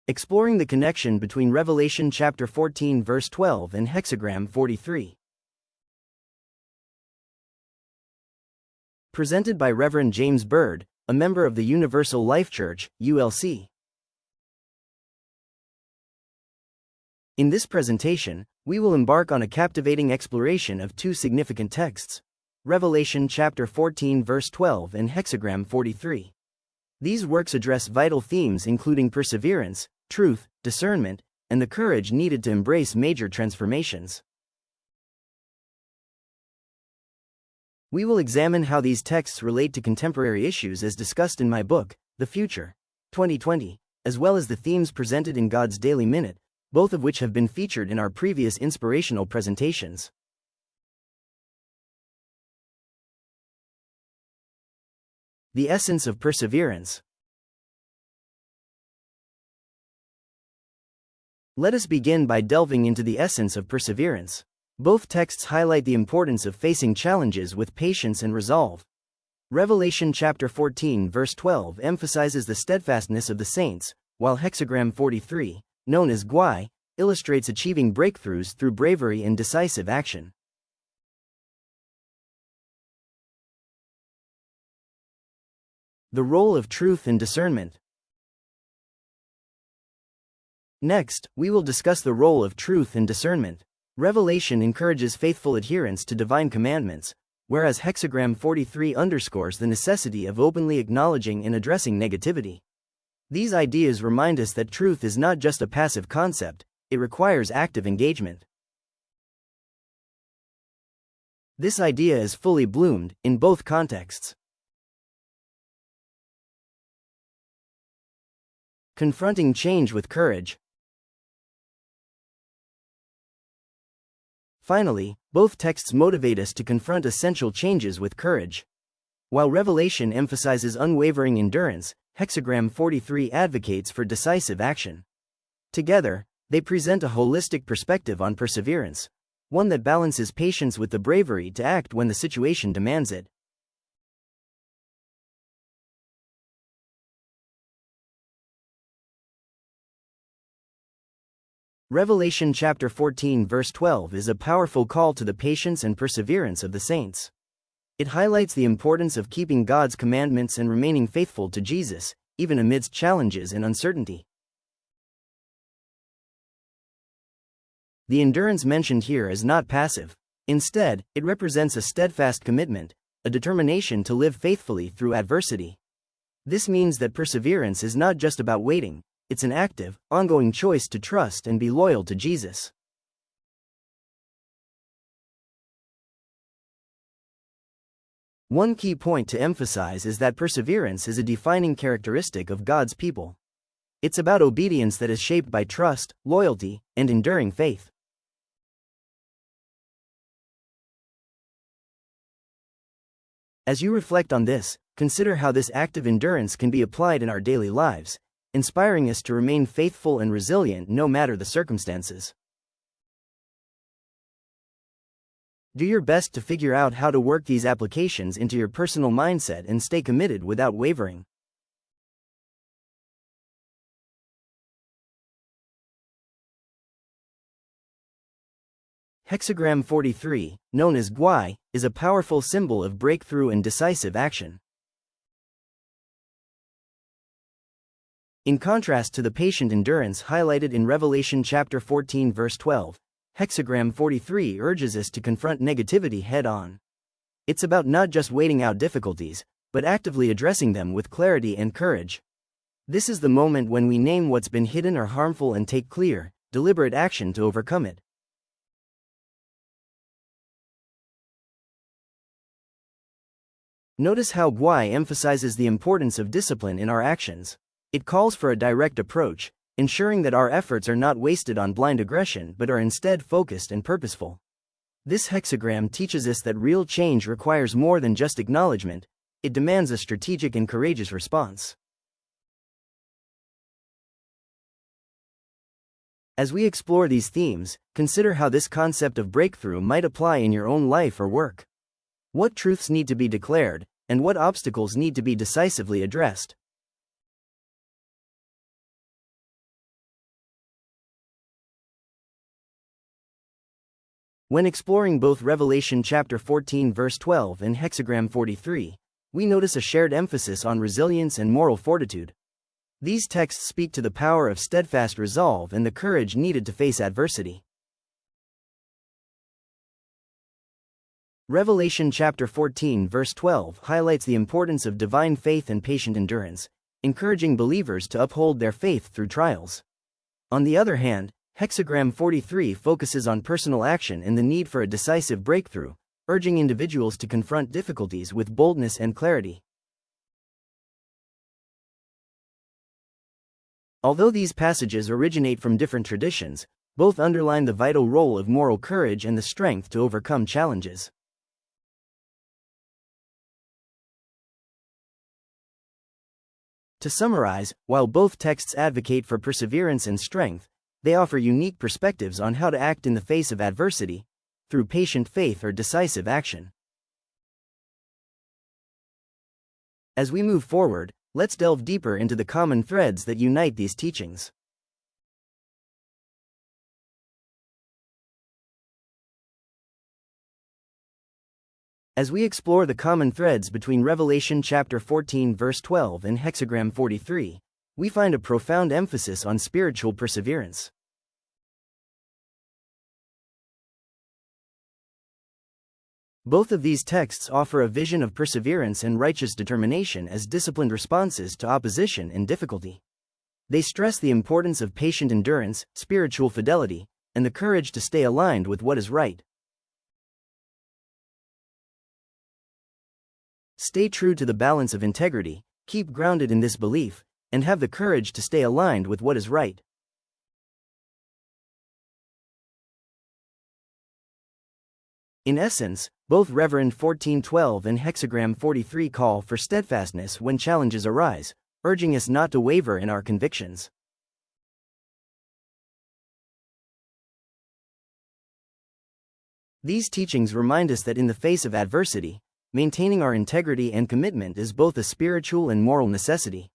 exploring the connection between Revelation chapter 14 verse 12 and Hexagram 43. Presented by Rev James, a member of the Universal Life Church, ULC. In this presentation, we will embark on a captivating exploration of two significant texts, Revelation chapter 14 verse 12 and Hexagram 43. These works address vital themes including perseverance, truth, discernment, and the courage needed to embrace major transformations. We will examine how these texts relate to contemporary issues as discussed in my book, The Future, 2020, as well as the themes presented in God's Daily Minute, both of which have been featured in our previous inspirational presentations. The essence of perseverance. Let us begin by delving into the essence of perseverance. Both texts highlight the importance of facing challenges with patience and resolve. Revelation chapter 14 verse 12 emphasizes the steadfastness of the saints, while Hexagram 43, known as GUI, illustrates achieving breakthroughs through bravery and decisive action. The role of truth and discernment. Next, we will discuss the role of truth and discernment. Revelation encourages faithful adherence to divine commandments, whereas Hexagram 43 underscores the necessity of openly acknowledging and addressing negativity. These ideas remind us that truth is not just a passive concept, it requires active engagement. This idea is fully bloomed in both contexts. Confronting change with courage. Finally, both texts motivate us to confront essential changes with courage. While Revelation emphasizes unwavering endurance, Hexagram 43 advocates for decisive action. Together, they present a holistic perspective on perseverance, one that balances patience with the bravery to act when the situation demands it. Revelation chapter 14 verse 12 is a powerful call to the patience and perseverance of the saints. It highlights the importance of keeping God's commandments and remaining faithful to Jesus, even amidst challenges and uncertainty. The endurance mentioned here is not passive. Instead, it represents a steadfast commitment, a determination to live faithfully through adversity. This means that perseverance is not just about waiting, it's an active, ongoing choice to trust and be loyal to Jesus. One key point to emphasize is that perseverance is a defining characteristic of God's people. It's about obedience that is shaped by trust, loyalty, and enduring faith. As you reflect on this, consider how this active endurance can be applied in our daily lives, inspiring us to remain faithful and resilient no matter the circumstances. Do your best to figure out how to work these applications into your personal mindset and stay committed without wavering. Hexagram 43, known as GUI, is a powerful symbol of breakthrough and decisive action. In contrast to the patient endurance highlighted in Revelation chapter 14 verse 12, Hexagram 43 urges us to confront negativity head-on. It's about not just waiting out difficulties, but actively addressing them with clarity and courage. This is the moment when we name what's been hidden or harmful and take clear, deliberate action to overcome it. Notice how GUI emphasizes the importance of discipline in our actions. It calls for a direct approach, ensuring that our efforts are not wasted on blind aggression but are instead focused and purposeful. This hexagram teaches us that real change requires more than just acknowledgement, it demands a strategic and courageous response. As we explore these themes, consider how this concept of breakthrough might apply in your own life or work. What truths need to be declared, and what obstacles need to be decisively addressed? When exploring both Revelation chapter 14 verse 12 and Hexagram 43, we notice a shared emphasis on resilience and moral fortitude. These texts speak to the power of steadfast resolve and the courage needed to face adversity. Revelation chapter 14 verse 12 highlights the importance of divine faith and patient endurance, encouraging believers to uphold their faith through trials. On the other hand, Hexagram 43 focuses on personal action and the need for a decisive breakthrough, urging individuals to confront difficulties with boldness and clarity. Although these passages originate from different traditions, both underline the vital role of moral courage and the strength to overcome challenges. To summarize, while both texts advocate for perseverance and strength, they offer unique perspectives on how to act in the face of adversity, through patient faith or decisive action. As we move forward, let's delve deeper into the common threads that unite these teachings. As we explore the common threads between Revelation chapter 14 verse 12 and Hexagram 43, we find a profound emphasis on spiritual perseverance. Both of these texts offer a vision of perseverance and righteous determination as disciplined responses to opposition and difficulty. They stress the importance of patient endurance, spiritual fidelity, and the courage to stay aligned with what is right. Stay true to the balance of integrity, keep grounded in this belief, and have the courage to stay aligned with what is right. In essence, both Rev 14:12 and Hexagram 43 call for steadfastness when challenges arise, urging us not to waver in our convictions. These teachings remind us that in the face of adversity, maintaining our integrity and commitment is both a spiritual and moral necessity.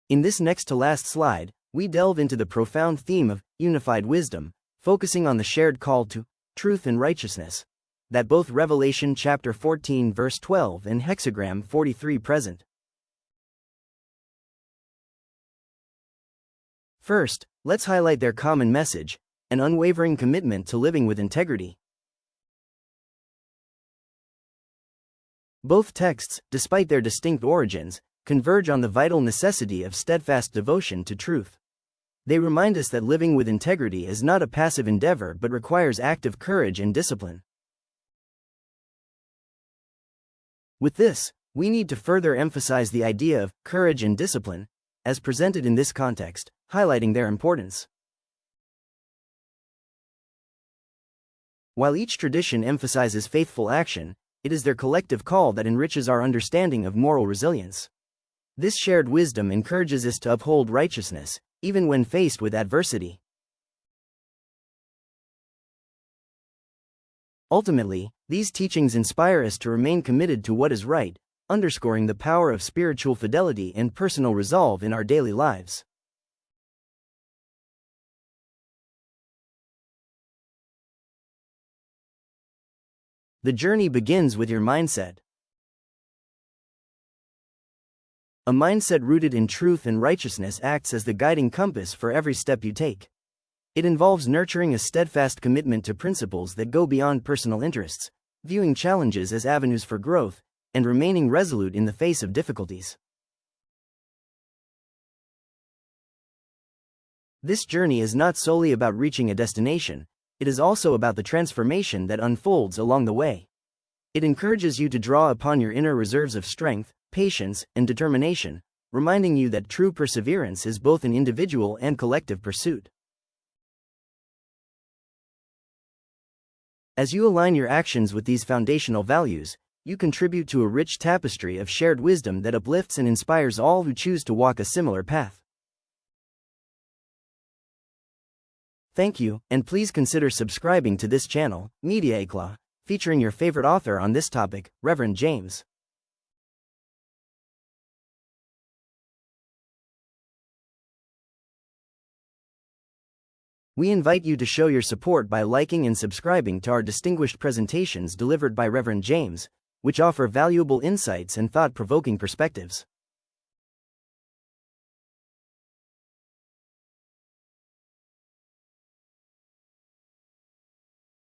In this next-to-last slide, we delve into the profound theme of unified wisdom, focusing on the shared call to truth and righteousness that both Revelation chapter 14 verse 12 and Hexagram 43 present. First, let's highlight their common message, an unwavering commitment to living with integrity. Both texts, despite their distinct origins, converge on the vital necessity of steadfast devotion to truth. They remind us that living with integrity is not a passive endeavor but requires active courage and discipline. With this, we need to further emphasize the idea of courage and discipline, as presented in this context, highlighting their importance. While each tradition emphasizes faithful action, it is their collective call that enriches our understanding of moral resilience. This shared wisdom encourages us to uphold righteousness, even when faced with adversity. Ultimately, these teachings inspire us to remain committed to what is right, underscoring the power of spiritual fidelity and personal resolve in our daily lives. The journey begins with your mindset. A mindset rooted in truth and righteousness acts as the guiding compass for every step you take. It involves nurturing a steadfast commitment to principles that go beyond personal interests, viewing challenges as avenues for growth, and remaining resolute in the face of difficulties. This journey is not solely about reaching a destination, it is also about the transformation that unfolds along the way. It encourages you to draw upon your inner reserves of strength, patience, and determination, reminding you that true perseverance is both an individual and collective pursuit. As you align your actions with these foundational values, you contribute to a rich tapestry of shared wisdom that uplifts and inspires all who choose to walk a similar path. Thank you, and please consider subscribing to this channel, Media Eclat, featuring your favorite author on this topic, Rev James. We invite you to show your support by liking and subscribing to our distinguished presentations delivered by Rev James, which offer valuable insights and thought-provoking perspectives.